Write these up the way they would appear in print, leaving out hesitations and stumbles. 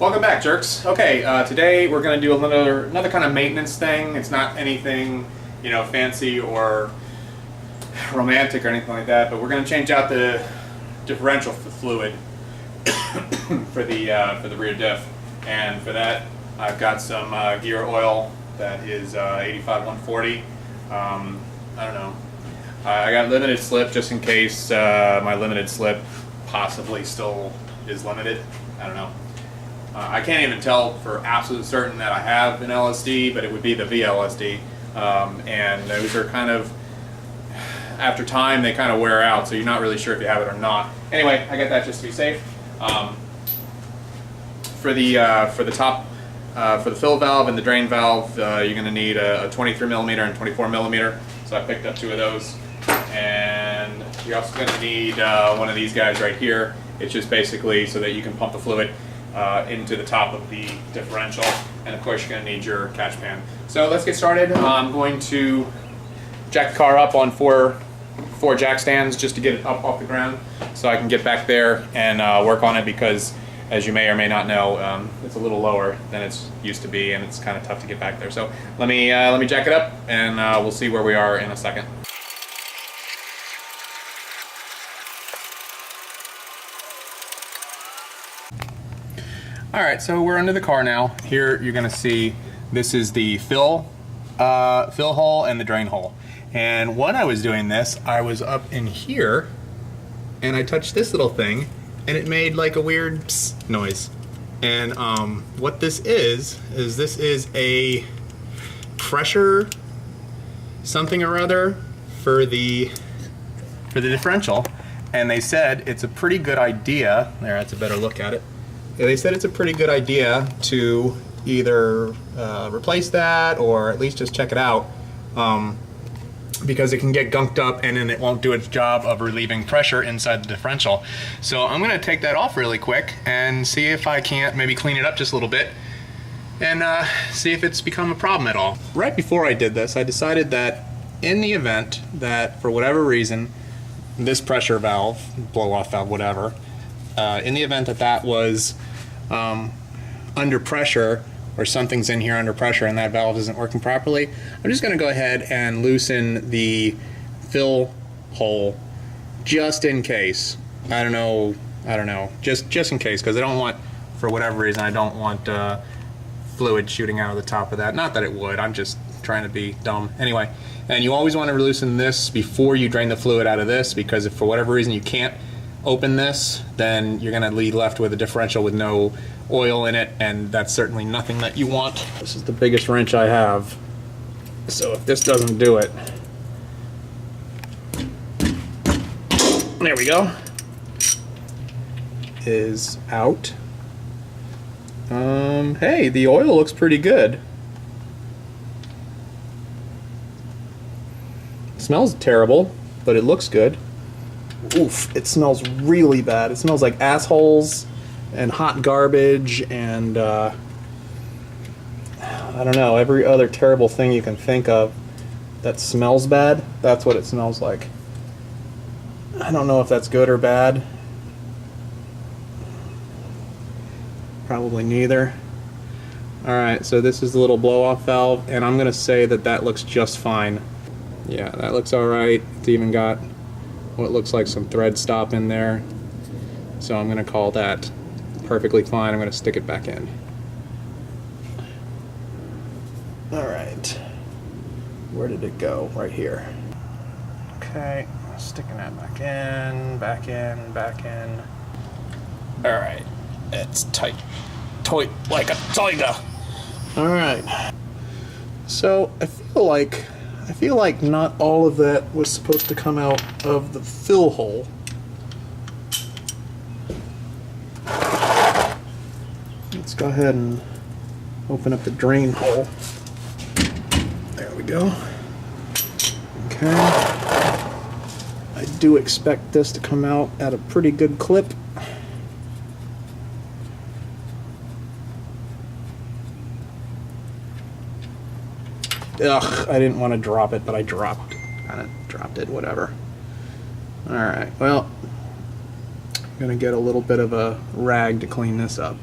Welcome back, jerks. Okay, today we're going to do another kind of maintenance thing. It's not anything, fancy or romantic or anything like that, but we're going to change out the differential fluid for the rear diff. And for that, I've got some gear oil that is 85-140. I don't know. I got limited slip just in case my limited slip possibly still is limited. I don't know. I can't even tell for absolute certain that I have an LSD, but it would be the VLSD. And those are kind of, after time, they kind of wear out, so you're not really sure if you have it or not. Anyway, I got that just to be safe. For the top, for the fill valve and the drain valve, you're going to need a 23 millimeter and 24 millimeter. So I picked up two of those. And you're also going to need one of these guys right here. It's just basically so that you can pump the fluid into the top of the differential, and of course you're going to need your catch pan. So let's get started. I'm going to jack the car up on four jack stands just to get it up off the ground so I can get back there and work on it, because as you may or may not know, it's a little lower than it's used to be and it's kind of tough to get back there. So let me jack it up and we'll see where we are in a second. Alright, so we're under the car now. Here you're going to see this is the fill hole and the drain hole. And when I was doing this, I was up in here and I touched this little thing and it made like a weird psst noise. And what this is this is a pressure something or other for the differential. And they said it's a pretty good idea. There, that's a better look at it. They said it's a pretty good idea to either replace that or at least just check it out, because it can get gunked up and then it won't do its job of relieving pressure inside the differential. So I'm going to take that off really quick and see if I can't maybe clean it up just a little bit and see if it's become a problem at all. Right before I did this, I decided that in the event that for whatever reason this pressure valve, blow-off valve, whatever, in the event that that was under pressure, or something's in here under pressure and that valve isn't working properly, I'm just going to go ahead and loosen the fill hole just in case. I don't know, just in case, because I don't want, for whatever reason, I don't want fluid shooting out of the top of that. Not that it would, I'm just trying to be dumb. Anyway, and you always want to loosen this before you drain the fluid out of this, because if for whatever reason you can't open this, then you're going to be left with a differential with no oil in it, and that's certainly nothing that you want. This is the biggest wrench I have, so if this doesn't do it, there we go, is out. Hey, the oil looks pretty good. It smells terrible, but it looks good. Oof, it smells really bad. It smells like assholes and hot garbage and I don't know, every other terrible thing you can think of that smells bad. That's what it smells like. I don't know if that's good or bad. Probably neither. Alright, so this is the little blow-off valve, and I'm gonna say that that looks just fine. Yeah, that looks alright. It's even got what looks like some thread stop in there, so I'm going to call that perfectly fine. I'm going to stick it back in. Alright, where did it go? Right here. Okay, sticking that back in, back in, back in. Alright, it's tight like a tiger. Alright, so I feel like not all of that was supposed to come out of the fill hole. Let's go ahead and open up the drain hole. There we go. Okay. I do expect this to come out at a pretty good clip. Ugh, I didn't want to drop it, but I kind of dropped it, whatever. Alright, well, I'm going to get a little bit of a rag to clean this up.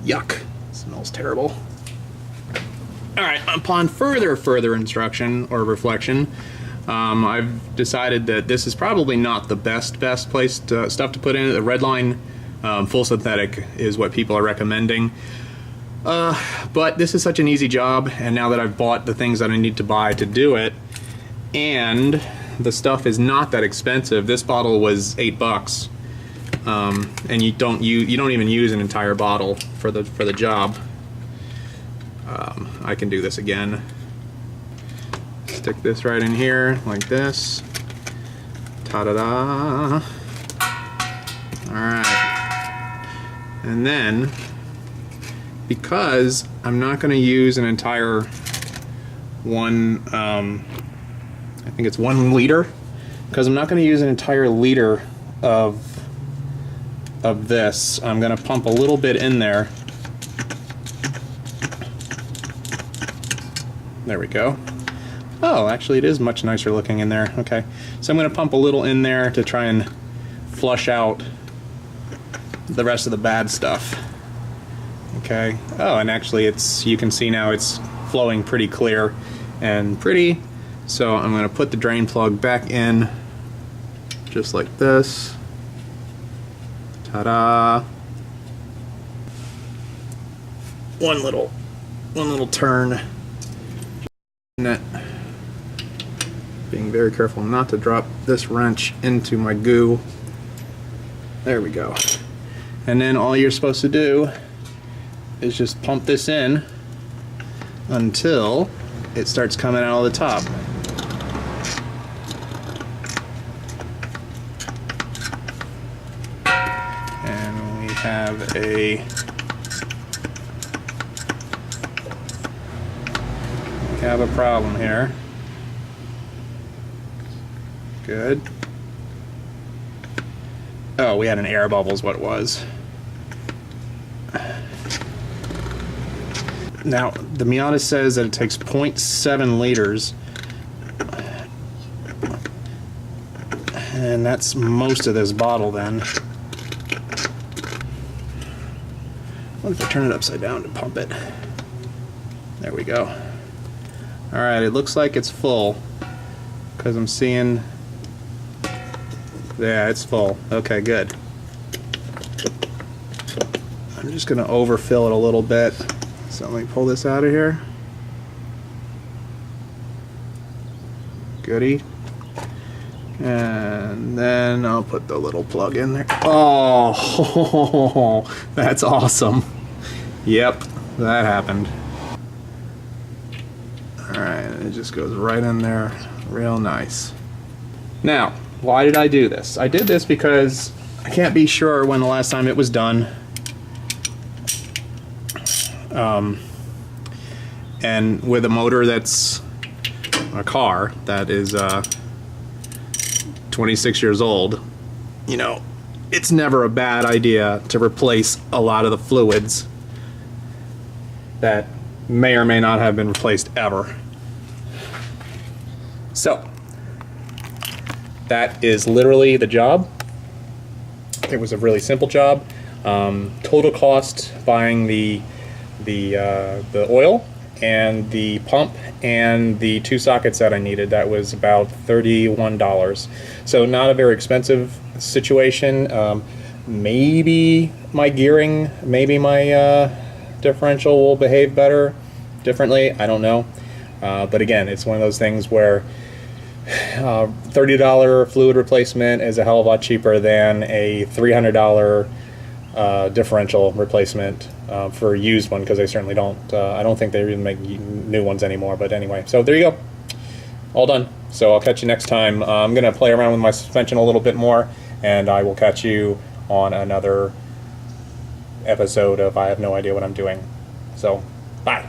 Yuck, it smells terrible. All right, upon further instruction or reflection, I've decided that this is probably not the best place stuff to put in it. The Redline full synthetic is what people are recommending. But this is such an easy job, and now that I've bought the things that I need to buy to do it, and the stuff is not that expensive. This bottle was $8, and you don't even use an entire bottle for the job. I can do this again. Stick this right in here like this. Ta-da-da! All right, and then because I'm not going to use an entire one. I think it's 1 liter, because I'm not going to use an entire liter of this. I'm going to pump a little bit in there. There we go. Oh, actually it is much nicer looking in there. Okay, so I'm going to pump a little in there to try and flush out the rest of the bad stuff. Okay. Oh, and actually you can see now it's flowing pretty clear and pretty. So I'm going to put the drain plug back in just like this. Ta-da! One little turn. Being very careful not to drop this wrench into my goo. There we go. And then all you're supposed to do is just pump this in until it starts coming out of the top. And we have a problem here. Good. Oh, we had an air bubble is what it was. Now, the Miata says that it takes 0.7 liters. And that's most of this bottle then. What if I turn it upside down to pump it? There we go. Alright, it looks like it's full. Because I'm seeing... Yeah, it's full. Okay, good. I'm just going to overfill it a little bit. So let me pull this out of here. Goody. And then I'll put the little plug in there. Oh, that's awesome. Yep, that happened. Alright, it just goes right in there real nice. Now, why did I do this? I did this because I can't be sure when the last time it was done. And with a motor that's a car that is 26 years old, you know, it's never a bad idea to replace a lot of the fluids that may or may not have been replaced ever. So that is literally the job. It was a really simple job. Total cost buying the oil and the pump and the 2 sockets that I needed, that was about $31. So not a very expensive situation. Maybe my gearing, maybe my differential will behave differently, I don't know. But again, it's one of those things where $30 fluid replacement is a hell of a lot cheaper than a $300 differential replacement for a used one, because they certainly don't. I don't think they even make new ones anymore. But anyway, so there you go. All done. So I'll catch you next time. I'm going to play around with my suspension a little bit more, and I will catch you on another episode of I Have No Idea What I'm Doing. So, bye.